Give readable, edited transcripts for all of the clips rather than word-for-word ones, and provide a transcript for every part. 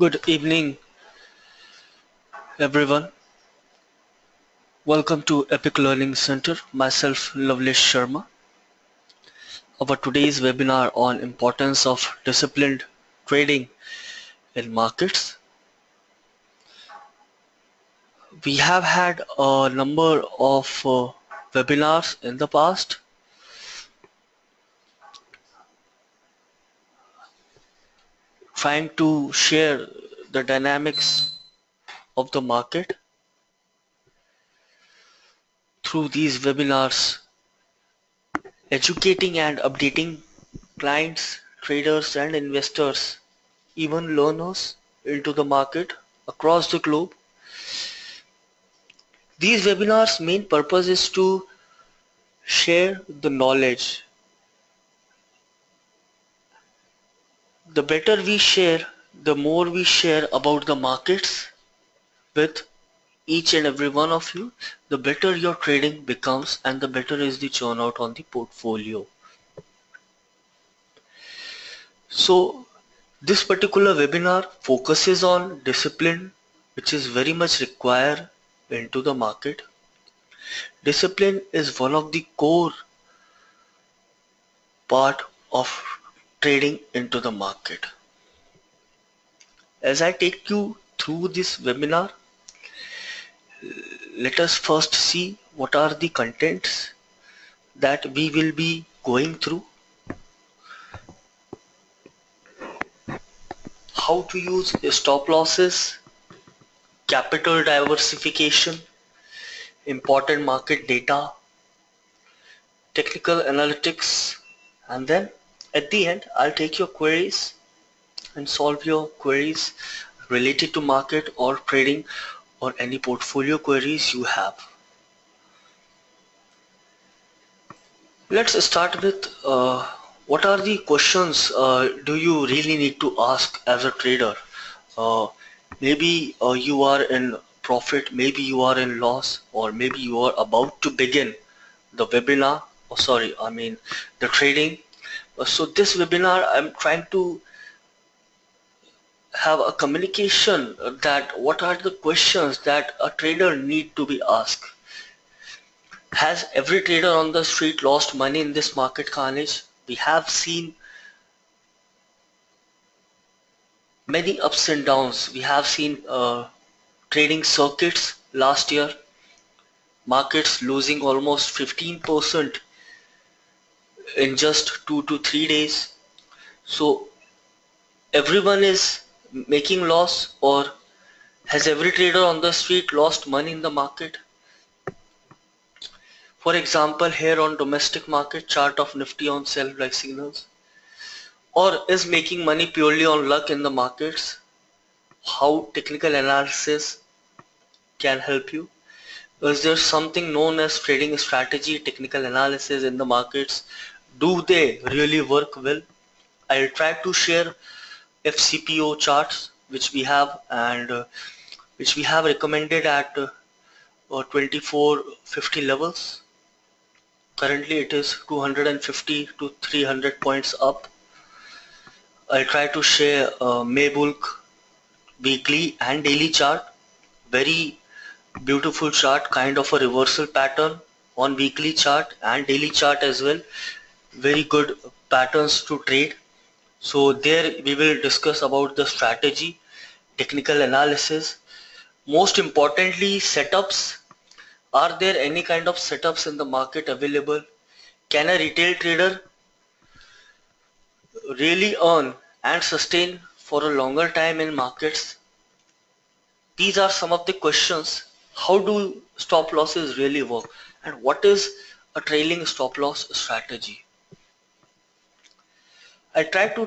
Good evening, everyone. Welcome to Epic Learning Center. Myself, Lovely Sharma. Our today's webinar on importance of disciplined trading in markets. We have had a number of webinars in the past, trying to share the dynamics of the market. Through these webinars, educating and updating clients, traders, and investors, even learners, into the market across the globe. These webinars' main purpose is to share the knowledge. The better we share, the more we share about the markets with each and every one of you, the better your trading becomes and the better is the turnout on the portfolio. So this particular webinar focuses on discipline, which is very much required into the market. Discipline is one of the core part of trading into the market. As I take you through this webinar, let us first see what are the contents that we will be going through. How to use stop losses, capital diversification, important market data, technical analytics, and then at the end I'll take your queries and solve your queries related to market or trading or any portfolio queries you have. Let's start with what are the questions do you really need to ask as a trader? Maybe you are in profit, maybe you are in loss, or maybe you are about to begin the webinar, the trading. So this webinar, I'm trying to have a communication that what are the questions that a trader need to be asked. Has every trader on the street lost money in this market carnage? We have seen many ups and downs. We have seen trading circuits last year, markets losing almost 15% in just 2 to 3 days. So everyone is making loss, or has every trader on the street lost money in the market? For example, here on domestic market chart of Nifty on sell-like signals, or is making money purely on luck in the markets? How technical analysis can help you? Is there something known as trading strategy, technical analysis in the markets? Do they really work well? I'll try to share FCPO charts which we have and which we have recommended at 2450 levels. Currently it is 250 to 300 points up. I'll try to share Maybulk weekly and daily chart. Very beautiful chart, kind of a reversal pattern on weekly chart and daily chart as well. Very good patterns to trade. So there we will discuss about the strategy, technical analysis, most importantly setups. Are there any kind of setups in the market available? Can a retail trader really earn and sustain for a longer time in markets? These are some of the questions. How do stop losses really work? And what is a trailing stop loss strategy? I try to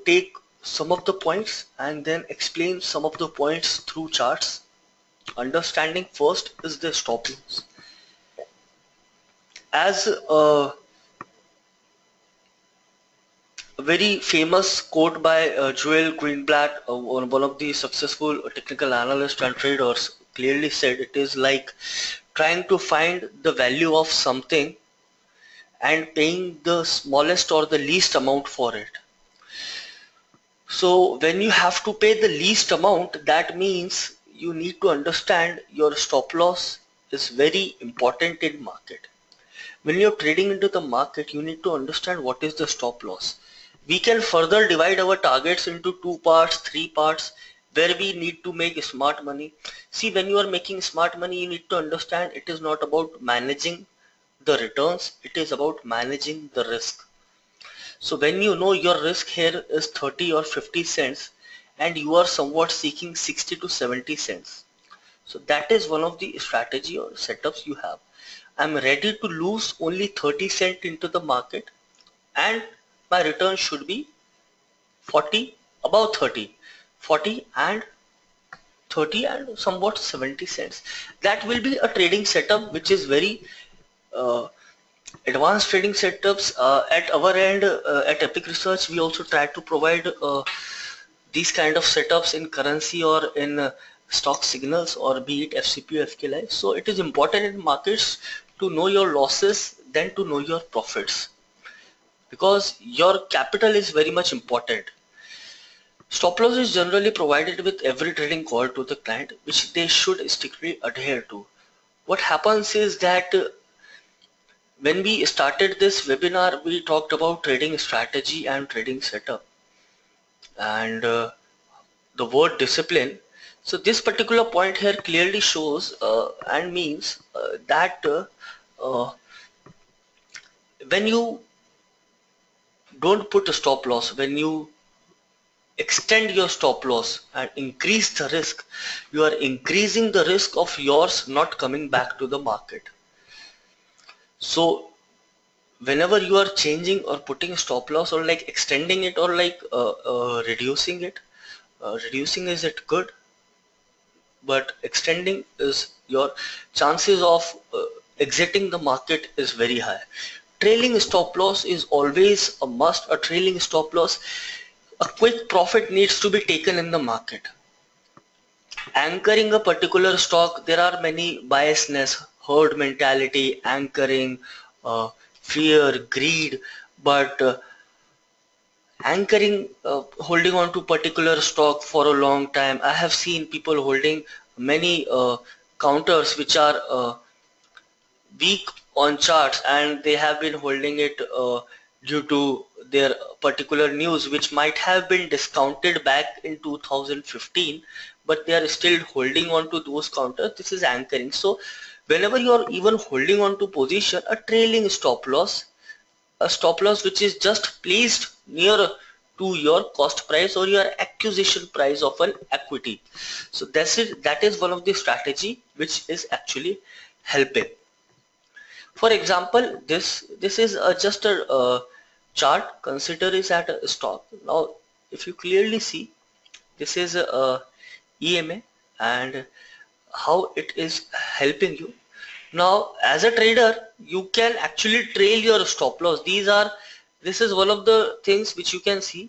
take some of the points and then explain some of the points through charts. Understanding first is the stop loss. As a very famous quote by Joel Greenblatt, one of the successful technical analysts and traders, clearly said, it is like trying to find the value of something and paying the smallest or the least amount for it. So when you have to pay the least amount, that means you need to understand your stop loss is very important in market. When you're trading into the market, you need to understand what is the stop loss. We can further divide our targets into two parts, three parts, where we need to make smart money. See, when you are making smart money, you need to understand it is not about managing the returns, it is about managing the risk. So when you know your risk here is 30 or 50 cents and you are somewhat seeking 60 to 70 cents. So that is one of the strategy or setups you have. I'm ready to lose only 30 cent into the market and my return should be 40, about 30, 40 and 30 and somewhat 70 cents. That will be a trading setup which is very uh, advanced trading setups. At our end, at Epic Research, we also try to provide these kind of setups in currency or in stock signals, or be it FCPO, FKLI. So it is important in markets to know your losses than to know your profits, because your capital is very much important. Stop loss is generally provided with every trading call to the client, which they should strictly adhere to. What happens is that when we started this webinar, we talked about trading strategy and trading setup and the word discipline. So this particular point here clearly shows and means that uh, when you don't put a stop loss, when you extend your stop loss and increase the risk, you are increasing the risk of yours not coming back to the market. So whenever you are changing or putting a stop loss or like extending it or like reducing it, reducing is it good, but extending is your chances of exiting the market is very high. Trailing stop loss is always a must. A trailing stop loss, a quick profit needs to be taken in the market. Anchoring a particular stock, there are many biasness, herd mentality, anchoring, fear, greed, but anchoring, holding on to particular stock for a long time. I have seen people holding many counters which are weak on charts, and they have been holding it due to their particular news which might have been discounted back in 2015, but they are still holding on to those counters. This is anchoring. So whenever you are even holding on to position, a trailing stop loss, a stop loss which is just placed near to your cost price or your acquisition price of an equity. So that is one of the strategy which is actually helping. For example, this is just a chart. Consider is at a stock. Now if you clearly see, this is a EMA and how it is helping you. Now as a trader, you can actually trail your stop loss. This is one of the things which you can see.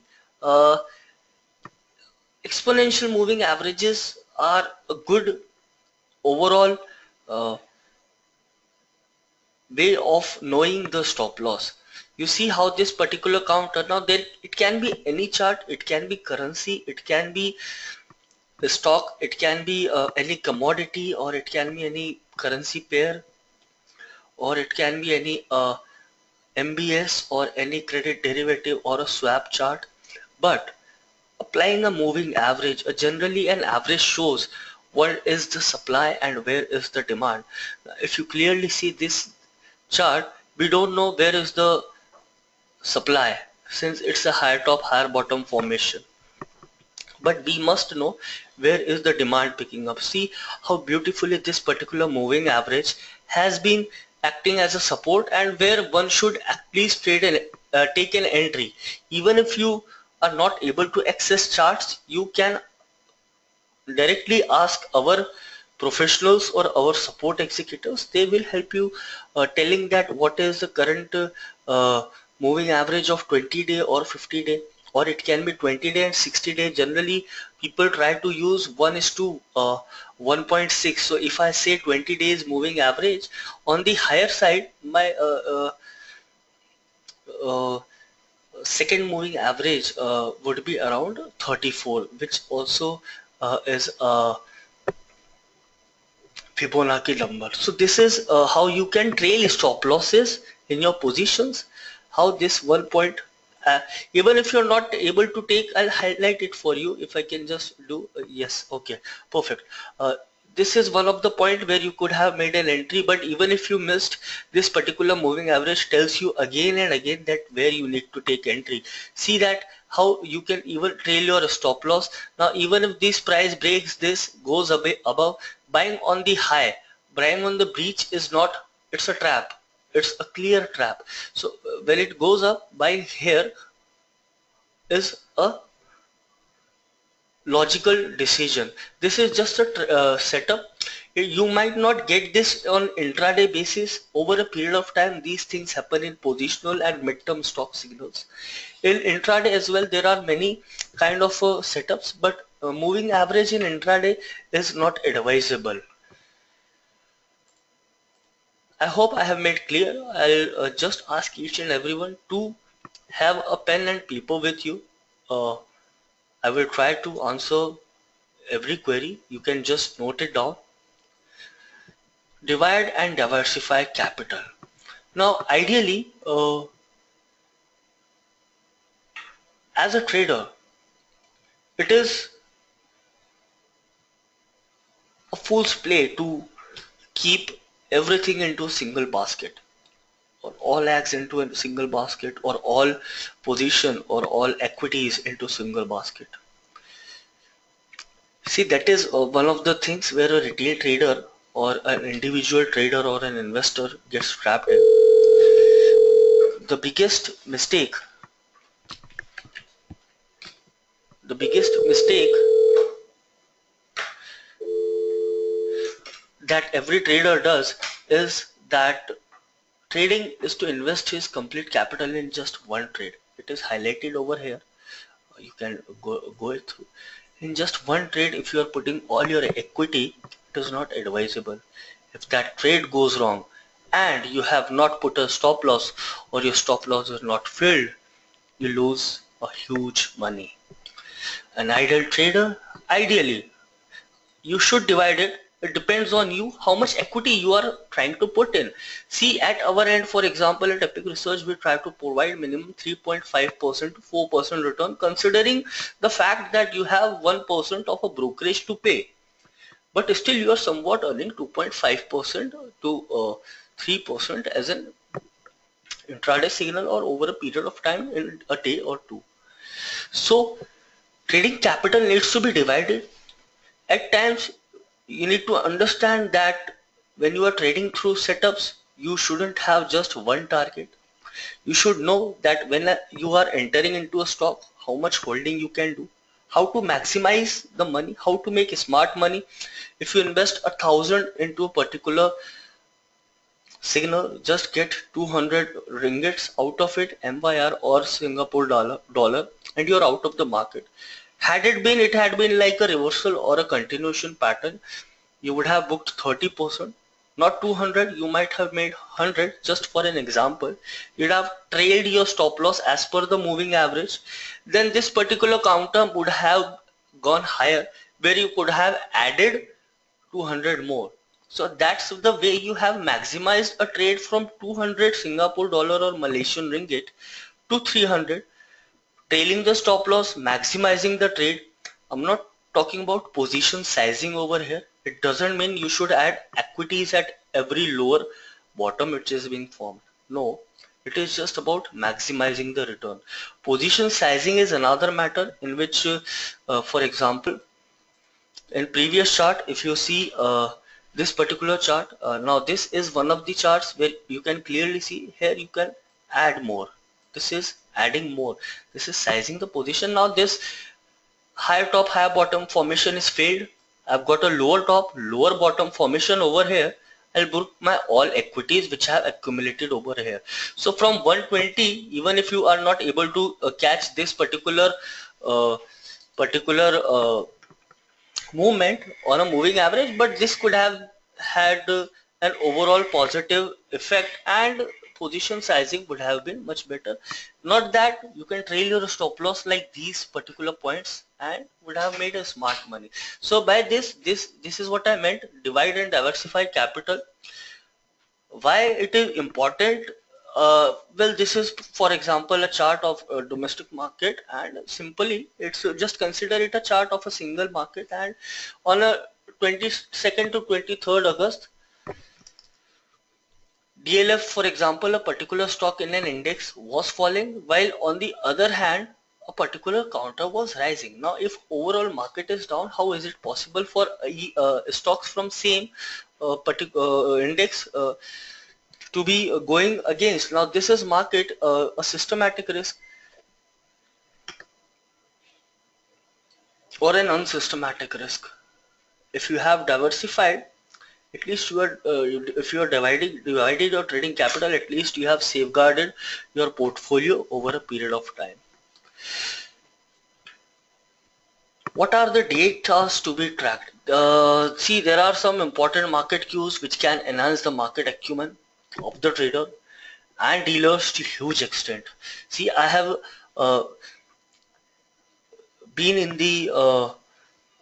Exponential moving averages are a good overall way of knowing the stop loss. You see how this particular counter, now there it can be any chart, it can be currency, it can be the stock, it can be any commodity, or it can be any currency pair, or it can be any MBS or any credit derivative or a swap chart. But applying a moving average, generally an average shows what is the supply and where is the demand. If you clearly see this chart, we don't know where is the supply since it's a higher top higher bottom formation, but we must know where is the demand picking up. See how beautifully this particular moving average has been acting as a support, and where one should at least take an entry. Even if you are not able to access charts, you can directly ask our professionals or our support executives. They will help you telling that what is the current moving average of 20-day or 50-day, or it can be 20-day and 60-day. Generally people try to use 1 is to 1.6. so if I say 20 days moving average, on the higher side my uh, second moving average would be around 34, which also is a Fibonacci number. So this is how you can trail stop losses in your positions. How this 1 point, uh, even if you're not able to take, I'll highlight it for you. If I can just do yes, okay, perfect. This is one of the point where you could have made an entry, but even if you missed, this particular moving average tells you again and again that where you need to take entry. See that how you can even trail your stop loss. Now even if this price breaks this, goes a bit above, buying on the high, buying on the breach is not, it's a trap, it's a clear trap. So when it goes up, buying here is a logical decision. This is just a setup. You might not get this on intraday basis. Over a period of time, these things happen in positional and midterm stock signals. In intraday as well, there are many kind of setups, but moving average in intraday is not advisable. I hope I have made clear. I'll just ask each and everyone to have a pen and paper with you. I will try to answer every query. You can just note it down. Divide and diversify capital. Now, ideally, as a trader, it is a fool's play to keep everything into a single basket, or all eggs into a single basket, or all position or all equities into single basket. See, that is one of the things where a retail trader or an individual trader or an investor gets trapped in. The biggest mistake that every trader does is that trading is to invest his complete capital in just one trade. It is highlighted over here. You can go it through. In just one trade, if you are putting all your equity, it is not advisable. If that trade goes wrong and you have not put a stop loss, or your stop loss is not filled, you lose a huge money. An ideal trader, ideally, you should divide it. It depends on you how much equity you are trying to put in. See, at our end, for example, at Epic Research, we try to provide minimum 3.5% to 4% return, considering the fact that you have 1% of a brokerage to pay, but still you are somewhat earning 2.5% to 3% as an intraday signal, or over a period of time in a day or two. So trading capital needs to be divided. At times, you need to understand that when you are trading through setups, you shouldn't have just one target. You should know that when you are entering into a stock, how much holding you can do, how to maximize the money, how to make smart money. If you invest 1,000 into a particular signal, just get 200 ringgits out of it, MYR or Singapore dollar, and you're out of the market. Had it had been like a reversal or a continuation pattern, you would have booked 30%, not 200. You might have made 100. Just for an example, you'd have trailed your stop loss as per the moving average. Then this particular counter would have gone higher, where you could have added 200 more. So that's the way you have maximized a trade from 200 Singapore dollar or Malaysian ringgit to 300, trailing the stop loss, maximizing the trade. I'm not talking about position sizing over here. It doesn't mean you should add equities at every lower bottom which is being formed. No, it is just about maximizing the return. Position sizing is another matter in which, for example, in previous chart, if you see this particular chart, now this is one of the charts where you can clearly see here you can add more. This is adding more. This is sizing the position. Now this higher top higher bottom formation is failed. I've got a lower top lower bottom formation over here. I'll book my all equities which have accumulated over here. So from 120, even if you are not able to catch this particular uh, movement on a moving average, but this could have had an overall positive effect, and position sizing would have been much better. Not that you can trail your stop loss like these particular points and would have made a smart money. So by this is what I meant, divide and diversify capital. Why it is important? Well, this is for example a chart of a domestic market, and simply it's just consider it a chart of a single market, and on a 22nd to 23rd August, DLF, for example, a particular stock in an index was falling, while on the other hand a particular counter was rising. Now if overall market is down, how is it possible for stocks from same particular index to be going against? Now this is market a systematic risk or an unsystematic risk. If you have diversified, at least you are if you are divided your trading capital, at least you have safeguarded your portfolio over a period of time. What are the data to be tracked? See, there are some important market cues which can enhance the market acumen of the trader and dealers to huge extent. See, I have been in the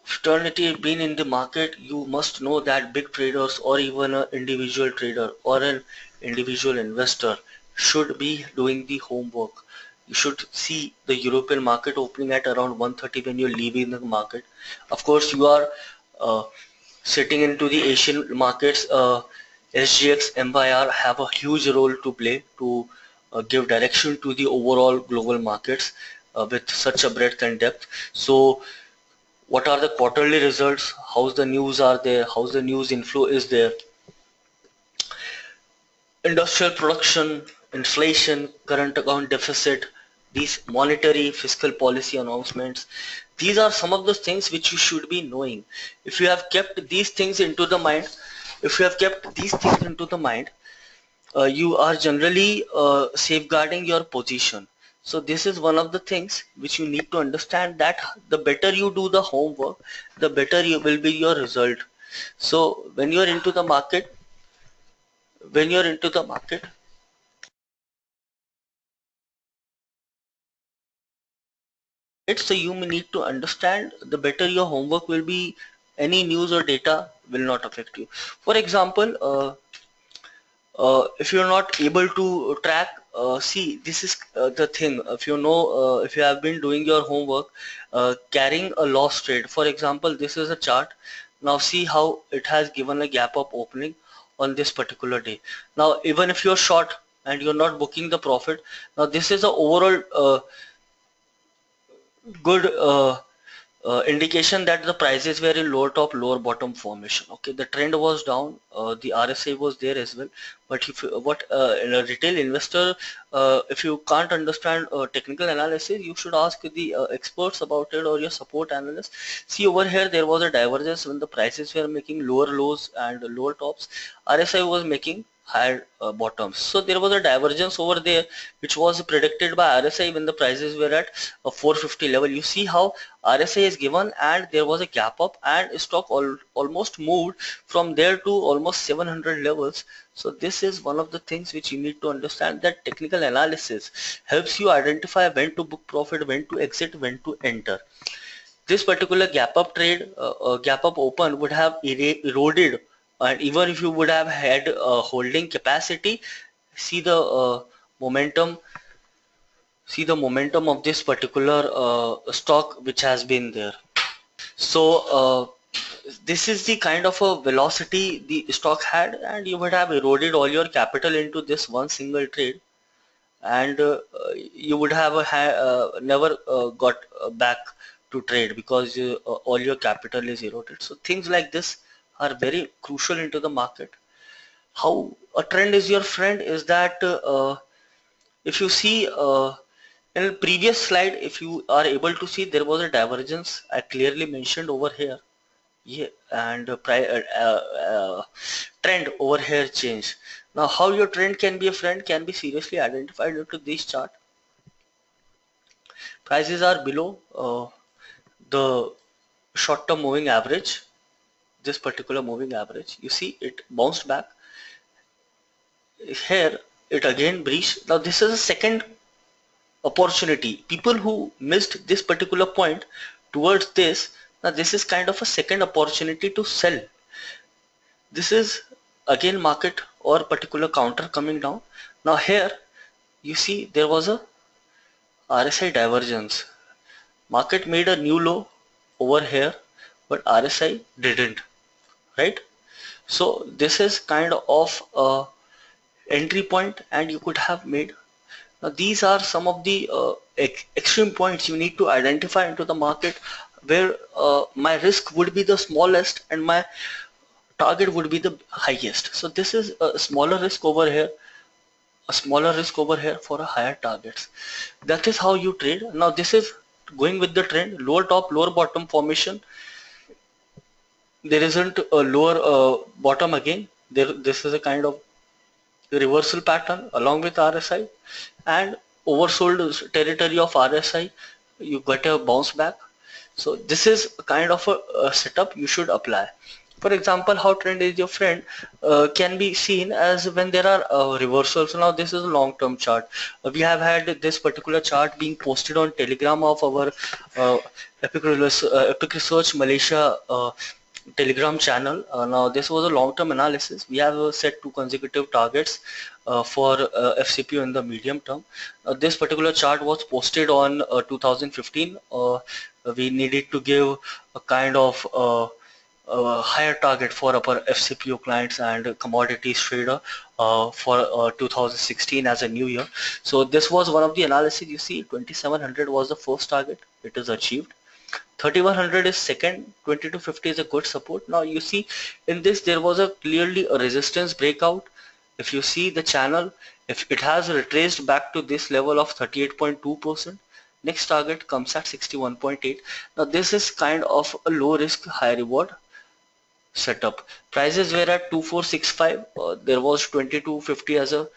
fraternity, been in the market. You must know that big traders or even an individual trader or an individual investor should be doing the homework. You should see the European market opening at around 1:30 when you're leaving the market. Of course, you are uh, sitting into the Asian markets. SGX MYR have a huge role to play to give direction to the overall global markets with such a breadth and depth. So what are the quarterly results, how's the news are there, how's the news inflow is there, industrial production, inflation, current account deficit, these monetary fiscal policy announcements. These are some of the things which you should be knowing. If you have kept these things into the mind, you are generally safeguarding your position. So this is one of the things which you need to understand, that the better you do the homework, the better you will be your result. So when you're into the market, when you're into the market, so you need to understand, the better your homework will be, any news or data will not affect you. For example, if you're not able to track, see, this is the thing. If you know, if you have been doing your homework, carrying a loss trade, for example, this is a chart. Now see how it has given a gap up opening on this particular day. Now even if you're short and you're not booking the profit, now this is a overall good indication that the prices were in lower top lower bottom formation. Okay, the trend was down, the RSI was there as well. But if what in a retail investor, if you can't understand technical analysis, you should ask the experts about it or your support analyst. See, over here there was a divergence when the prices were making lower lows and lower tops. RSI was making higher bottoms. So there was a divergence over there which was predicted by RSI when the prices were at a 450 level. You see how RSI is given and there was a gap up, and stock almost moved from there to almost 700 levels. So this is one of the things which you need to understand, that technical analysis helps you identify when to book profit, when to exit, when to enter. This particular gap up trade, gap up open would have eroded, and even if you would have had holding capacity, see the momentum, of this particular stock which has been there. So this is the kind of a velocity the stock had, and you would have eroded all your capital into this one single trade, and you would have never got back to trade because all your capital is eroded. So things like this are very crucial into the market. How a trend is your friend is that if you see in the previous slide, if you are able to see, there was a divergence I clearly mentioned over here. Yeah, and trend over here changed. Now how your trend can be a friend can be seriously identified into this chart. Prices are below the short-term moving average, this particular moving average. You see it bounced back here. it again breached. Now this is a second opportunity. People who missed this particular point towards this, now this is kind of a second opportunity to sell. This is again market or particular counter coming down. Now here you see there was a RSI divergence. Market made a new low over here, but RSI didn't, right? So this is kind of a entry point and you could have made. Now these are some of the extreme points you need to identify into the market where my risk would be the smallest and my target would be the highest. So this is a smaller risk over here, a smaller risk over here for a higher targets. That is how you trade. Now this is going with the trend, lower top, lower bottom formation. There isn't a lower bottom again. This is a kind of reversal pattern along with RSI, and oversold territory of RSI, you get a bounce back. So this is kind of a setup you should apply. For example, how trend is your friend can be seen as when there are reversals. Now this is a long-term chart. We have had this particular chart being posted on Telegram of our Epic Research Malaysia Telegram channel. Now this was a long-term analysis. We have set 2 consecutive targets for FCPO in the medium term. This particular chart was posted on 2015. We needed to give a kind of higher target for our FCPO clients and commodities trader for 2016 as a new year. So this was one of the analysis. You see 2700 was the first target, it is achieved. 3100 is second, 2250 is a good support. Now you see in this there was a clearly a resistance breakout. If you see the channel, if it has retraced back to this level of 38.2%, next target comes at 61.8. Now this is kind of a low risk high reward setup. Prices were at 2465. There was 2250 as a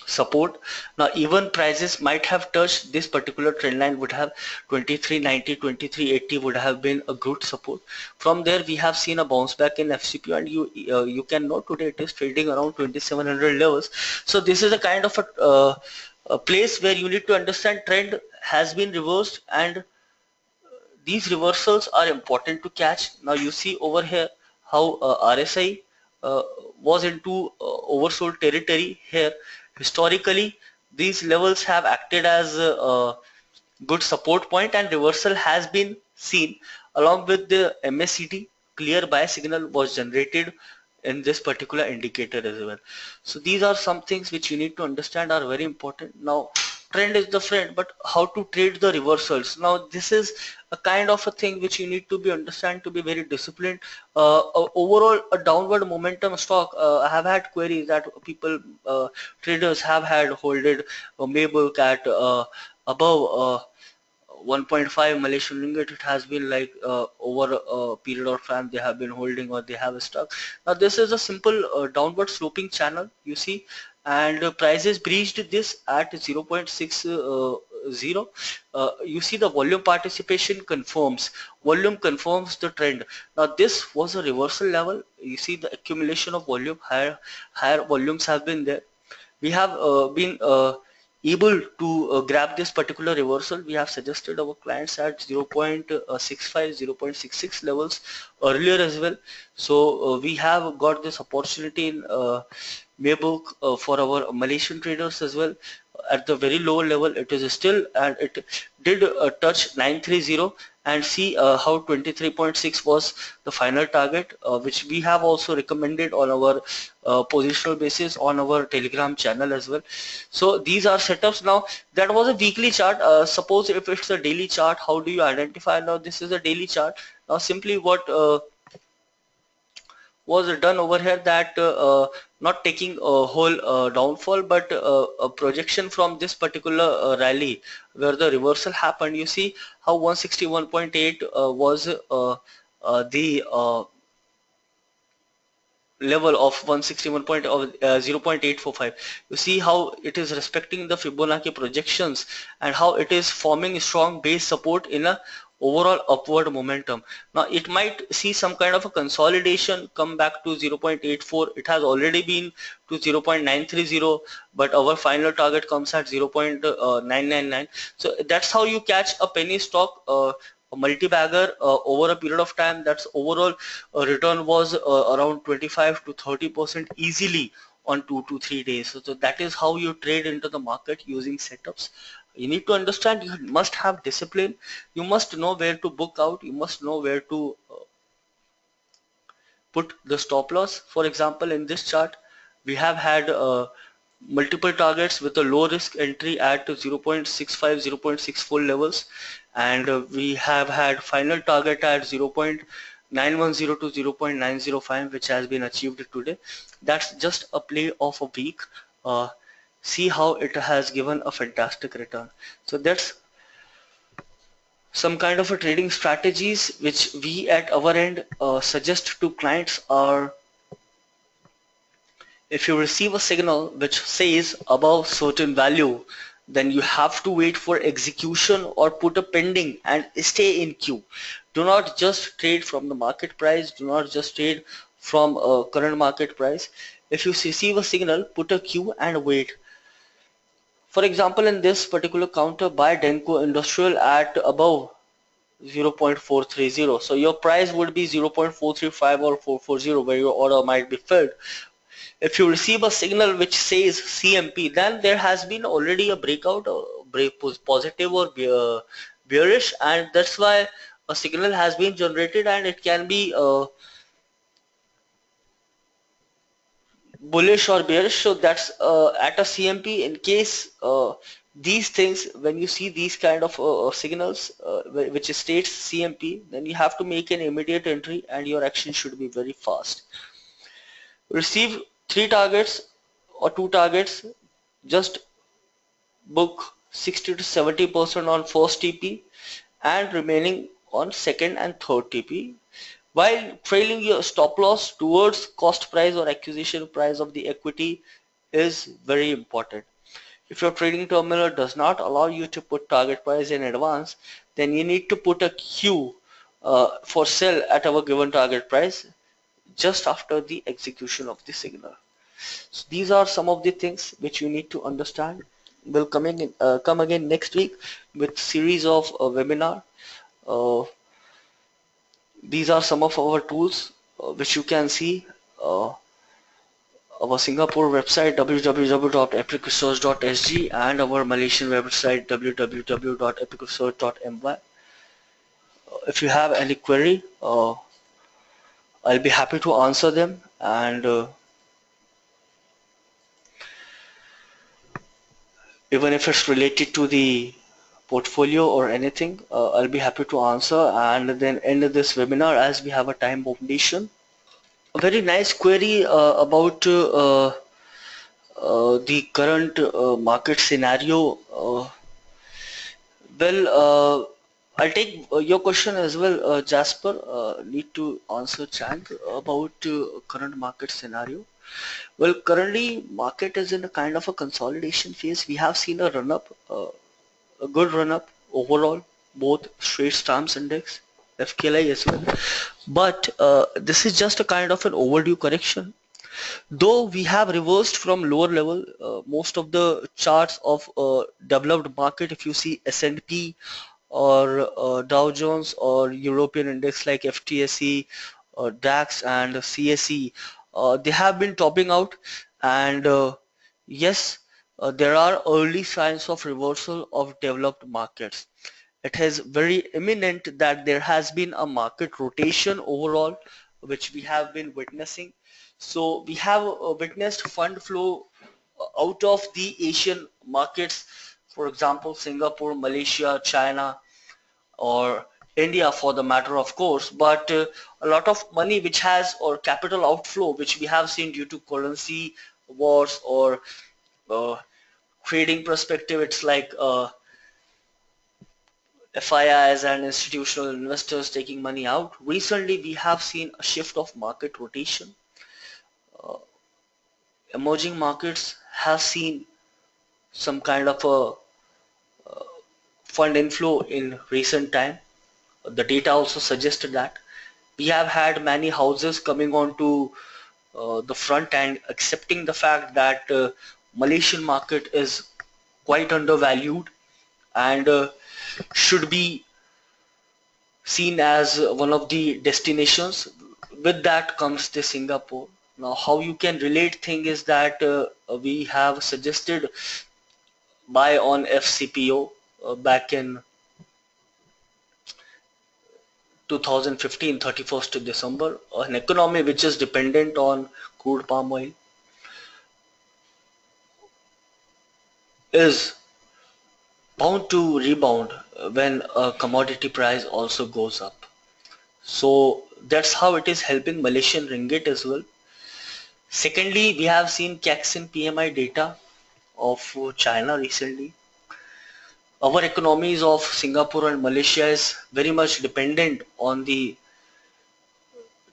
support. Now even prices might have touched this particular trend line, would have 2390, 2380 would have been a good support. From there we have seen a bounce back in FCPO, and you can note today it is trading around 2700 levels. So this is a kind of a place where you need to understand trend has been reversed, and these reversals are important to catch. Now you see over here how RSI was into oversold territory here. Historically, these levels have acted as a good support point, and reversal has been seen. Along with the MACD, clear buy signal was generated in this particular indicator as well. So these are some things which you need to understand are very important. Now trend is the friend, but how to trade the reversals? Now this is a kind of a thing which you need to be understand to be very disciplined. Overall a downward momentum stock, I have had queries that people traders have had holded Maybook at above 1.5 Malaysian ringgit. It has been like over a period of time they have been holding or they have a stock. Now this is a simple downward sloping channel you see, and prices breached this at 0.60. You see the volume participation confirms, volume confirms the trend. Now this was a reversal level. You see the accumulation of volume, higher volumes have been there. We have been able to grab this particular reversal. We have suggested our clients at 0.65, 0.66 levels earlier as well. So we have got this opportunity in Maybook for our Malaysian traders as well. At the very low level it is still, and it did touch 930, and see how 23.6 was the final target, which we have also recommended on our positional basis on our Telegram channel as well. So these are setups. Now that was a weekly chart. Suppose if it's a daily chart, how do you identify? Now this is a daily chart. Now simply what was done over here, that not taking a whole downfall, but a projection from this particular rally where the reversal happened. You see how 161.8 was the level of 0.845. You see how it is respecting the Fibonacci projections, and how it is forming strong base support in a overall upward momentum. Now it might see some kind of a consolidation, come back to 0.84. It has already been to 0.930, but our final target comes at 0.999. So that's how you catch a penny stock, a multi-bagger over a period of time. That's overall return was around 25 to 30% easily on 2 to 3 days. So that is how you trade into the market using setups. You need to understand, you must have discipline, you must know where to book out, you must know where to put the stop loss. For example, in this chart we have had multiple targets with a low risk entry at 0.65 0.64 levels, and we have had final target at 0.910 to 0.905, which has been achieved today. That's just a play of a week. See how it has given a fantastic return. So that's some kind of a trading strategies which we at our end suggest to clients are: if you receive a signal which says above certain value, then you have to wait for execution or put a pending and stay in queue. Do not just trade from the market price, do not just trade from current market price. If you receive a signal, put a queue and wait. For example, in this particular counter, buy Denko Industrial at above 0.430. So your price would be 0.435 or 440, where your order might be filled. If you receive a signal which says CMP, then there has been already a breakout, positive or bearish, and that's why a signal has been generated, and it can be bullish or bearish. So that's at a CMP. In case these things, when you see these kind of signals which states CMP, then you have to make an immediate entry and your action should be very fast. Receive 3 targets or 2 targets, just book 60 to 70% on first TP and remaining on second and third TP, while trailing your stop loss towards cost price or acquisition price of the equity is very important. If your trading terminal does not allow you to put target price in advance, then you need to put a queue for sell at our given target price just after the execution of the signal. So these are some of the things which you need to understand. We'll come again next week with series of webinar. These are some of our tools which you can see. Our Singapore website www.epicresearch.sg and our Malaysian website www.epicresearch.my. If you have any query, I'll be happy to answer them, and even if it's related to the portfolio or anything, I'll be happy to answer and then end this webinar as we have a time limitation. A very nice query about the current market scenario. I'll take your question as well, Jasper. Need to answer Chang about current market scenario. Well, currently market is in a kind of a consolidation phase. We have seen a run up, a good run up overall, both Straits Times Index, FKLI as well. But this is just a kind of an overdue correction. Though we have reversed from lower level, most of the charts of developed market, if you see S&P or Dow Jones or European index like FTSE, DAX and CSE, they have been topping out, and yes, there are early signs of reversal of developed markets. It is very imminent that there has been a market rotation overall, which we have been witnessing. So we have witnessed fund flow out of the Asian markets, for example, Singapore, Malaysia, China, or India for the matter, of course, but a lot of money which has, or capital outflow which we have seen due to currency wars or trading perspective, it's like FIIs and institutional investors taking money out. Recently we have seen a shift of market rotation. Emerging markets have seen some kind of a fund inflow in recent time. The data also suggested that we have had many houses coming on to the front and accepting the fact that Malaysian market is quite undervalued and should be seen as one of the destinations. With that comes the Singapore. Now, how you can relate thing is that we have suggested buy on FCPO back in 2015, 31st December, an economy which is dependent on crude palm oil is bound to rebound when a commodity price also goes up. So that's how it is helping Malaysian ringgit as well. Secondly, we have seen Caxin PMI data of China recently. Our economies of Singapore and Malaysia is very much dependent on the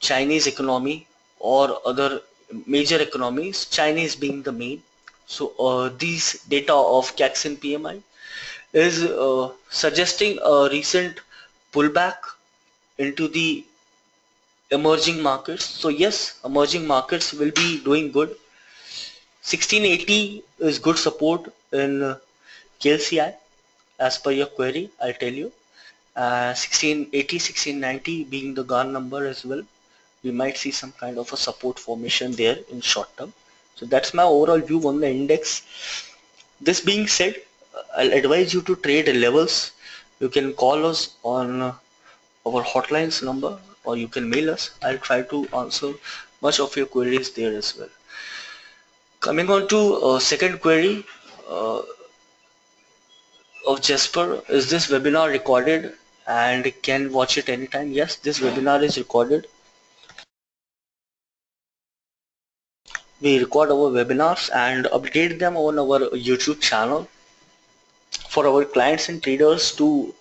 Chinese economy or other major economies, Chinese being the main. So these data of Caxin PMI is suggesting a recent pullback into the emerging markets. So yes, emerging markets will be doing good. 1680 is good support in KLCI as per your query, I'll tell you. 1680, 1690 being the GAN number as well. We might see some kind of a support formation there in short term. So that's my overall view on the index. This being said, I'll advise you to trade levels. You can call us on our hotlines number or you can mail us. I'll try to answer much of your queries there as well. Coming on to second query uh, of Jasper, is this webinar recorded and can watch it anytime? Yes, this webinar is recorded. We record our webinars and update them on our YouTube channel for our clients and traders to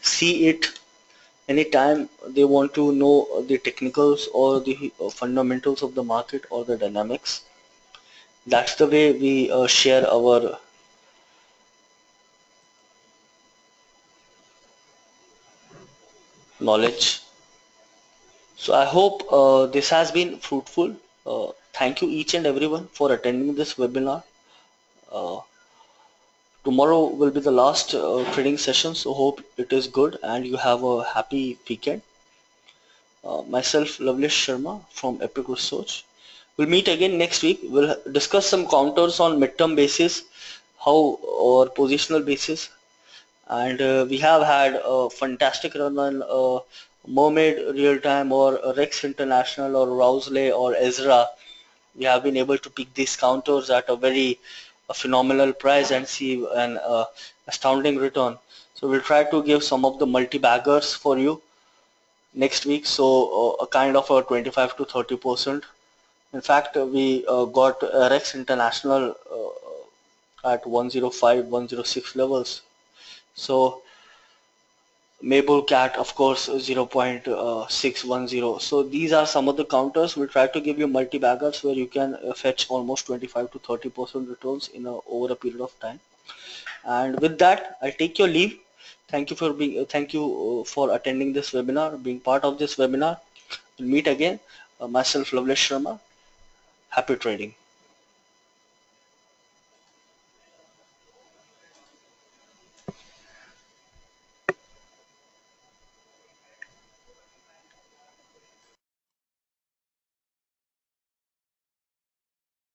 see it anytime they want to know the technicals or the fundamentals of the market or the dynamics. That's the way we share our knowledge. So I hope this has been fruitful. Thank you each and everyone for attending this webinar. Uh, Tomorrow will be the last trading session, so hope it is good and you have a happy weekend. Myself, Loveless Sharma from Epic Research. We'll meet again next week. We'll discuss some counters on midterm basis, how or positional basis, and we have had a fantastic run on Mermaid Real Time or Rex International or Rousley or Ezra. We have been able to pick these counters at a very phenomenal price and see an astounding return. So we'll try to give some of the multi-baggers for you next week. So a kind of a 25 to 30%. In fact, we got Rex International at 105, 106 levels. So Maple Cat, of course, 0.610. So these are some of the counters. We'll try to give you multi-baggers where you can fetch almost 25 to 30% returns in over a period of time. And with that, I take your leave. Thank you for being. Thank you for attending this webinar, being part of this webinar. We'll meet again. Myself, Loveless Sharma. Happy trading.